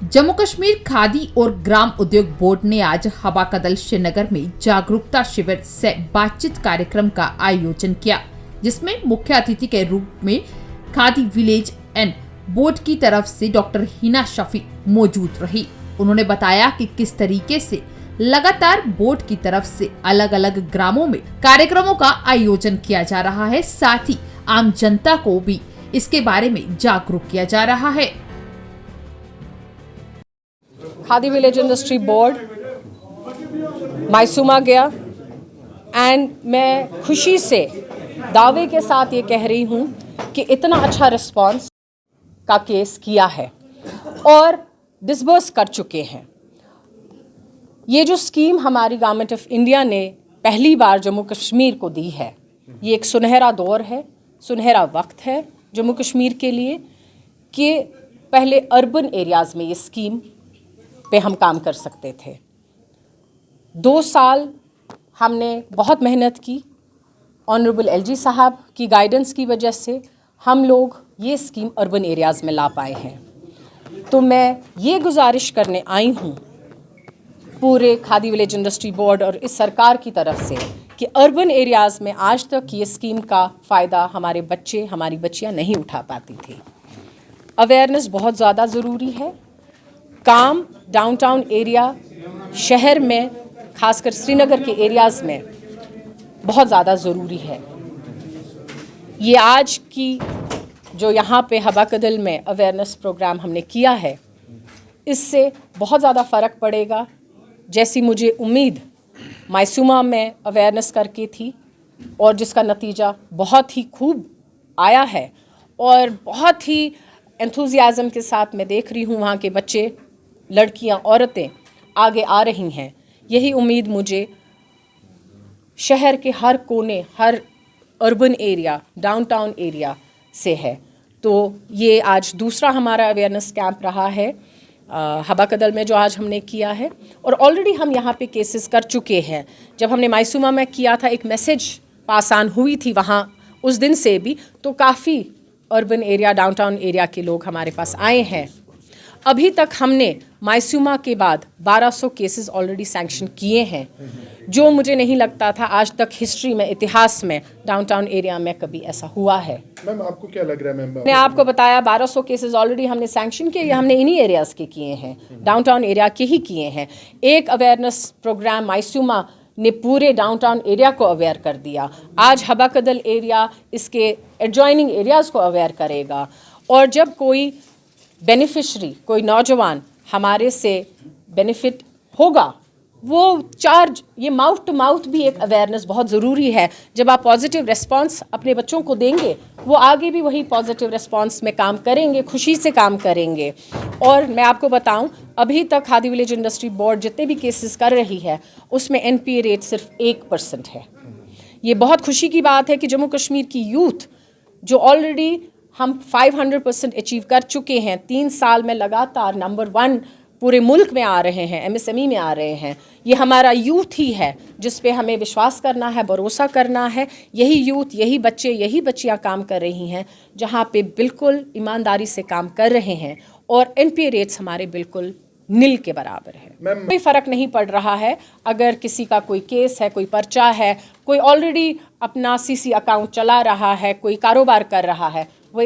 जम्मू कश्मीर खादी और ग्राम उद्योग बोर्ड ने आज हवा कदल श्रीनगर में जागरूकता शिविर से बातचीत कार्यक्रम का आयोजन किया, जिसमें मुख्य अतिथि के रूप में खादी विलेज एंड बोर्ड की तरफ से डॉक्टर हिना शफी मौजूद रही। उन्होंने बताया कि किस तरीके से लगातार बोर्ड की तरफ से अलग अलग ग्रामों में कार्यक्रमों का आयोजन किया जा रहा है, साथ ही आम जनता को भी इसके बारे में जागरूक किया जा रहा है। Khadi village industry board Maisuma गया एंड मैं खुशी से दावे के साथ ये कह रही हूँ कि इतना अच्छा रिस्पांस का केस किया है और डिसबर्स कर चुके हैं। ये जो स्कीम हमारी गवर्नमेंट ऑफ इंडिया ने पहली बार जम्मू कश्मीर को दी है, ये एक सुनहरा दौर है, सुनहरा वक्त है जम्मू कश्मीर के लिए कि पहले अर्बन एरियाज़ में ये स्कीम पे हम काम कर सकते थे। 2 साल हमने बहुत मेहनत की। ऑनरेबल एलजी साहब की गाइडेंस की वजह से हम लोग ये स्कीम अर्बन एरियाज़ में ला पाए हैं। तो मैं ये गुजारिश करने आई हूँ पूरे खादी विलेज इंडस्ट्री बोर्ड और इस सरकार की तरफ से कि अर्बन एरियाज़ में आज तक ये स्कीम का फ़ायदा हमारे बच्चे, हमारी बच्चियाँ नहीं उठा पाती थी। अवेयरनेस बहुत ज़्यादा ज़रूरी है। काम डाउनटाउन एरिया, शहर में, खासकर श्रीनगर के एरियाज़ में बहुत ज़्यादा ज़रूरी है। ये आज की जो यहाँ पे हवा कदल में अवेयरनेस प्रोग्राम हमने किया है, इससे बहुत ज़्यादा फ़र्क पड़ेगा। जैसी मुझे उम्मीद मायसूमा में अवेयरनेस करके थी और जिसका नतीजा बहुत ही खूब आया है और बहुत ही एंथुजियाज़म के साथ मैं देख रही हूँ वहाँ के बच्चे, लड़कियाँ, औरतें आगे आ रही हैं। यही उम्मीद मुझे शहर के हर कोने, हर अर्बन एरिया, डाउनटाउन एरिया से है। तो ये आज दूसरा हमारा अवेयरनेस कैंप रहा है हवा कदल में जो आज हमने किया है और ऑलरेडी हम यहाँ पे केसेस कर चुके हैं। जब हमने मायसूमा में किया था, एक मैसेज पास ऑन हुई थी वहाँ उस दिन से भी, तो काफ़ी अर्बन एरिया, डाउनटाउन एरिया के लोग हमारे पास आए हैं। अभी तक हमने मायसूमा के बाद 1200 केसेस ऑलरेडी सैंक्शन किए हैं, जो मुझे नहीं लगता था आज तक हिस्ट्री में, इतिहास में डाउनटाउन एरिया में कभी ऐसा हुआ है। मैम, आपको क्या लग रहा है? मैम, मैंने आपको बताया 1200 केसेस ऑलरेडी हमने सैंक्शन किए, हमने इन्हीं एरियाज़ के किए हैं, डाउनटाउन एरिया के ही किए हैं। एक अवेयरनेस प्रोग्राम मायसूमा ने पूरे डाउनटाउन एरिया को अवेयर कर दिया। आज हवा कदल एरिया इसके एडजॉइनिंग एरियाज़ को अवेयर करेगा और जब कोई बेनिफिशरी, कोई नौजवान हमारे से बेनिफिट होगा, वो चार्ज, ये माउथ टू माउथ भी एक अवेयरनेस बहुत ज़रूरी है। जब आप पॉजिटिव रिस्पांस अपने बच्चों को देंगे, वो आगे भी वही पॉजिटिव रिस्पांस में काम करेंगे, खुशी से काम करेंगे। और मैं आपको बताऊं, अभी तक खादी विलेज इंडस्ट्री बोर्ड जितने भी केसेस कर रही है, उसमें NPA रेट सिर्फ 1% है। ये बहुत खुशी की बात है कि जम्मू कश्मीर की यूथ जो ऑलरेडी हम 500% अचीव कर चुके हैं, 3 साल में लगातार नंबर 1 पूरे मुल्क में आ रहे हैं, MSME में आ रहे हैं। ये हमारा यूथ ही है जिस पे हमें विश्वास करना है, भरोसा करना है। यही यूथ, यही बच्चे, यही बच्चियां काम कर रही हैं जहां पे बिल्कुल ईमानदारी से काम कर रहे हैं और NPA रेट्स हमारे बिल्कुल नील के बराबर है। कोई फ़र्क नहीं पड़ रहा है अगर किसी का कोई केस है, कोई पर्चा है, कोई ऑलरेडी अपना CC अकाउंट चला रहा है, कोई कारोबार कर रहा है,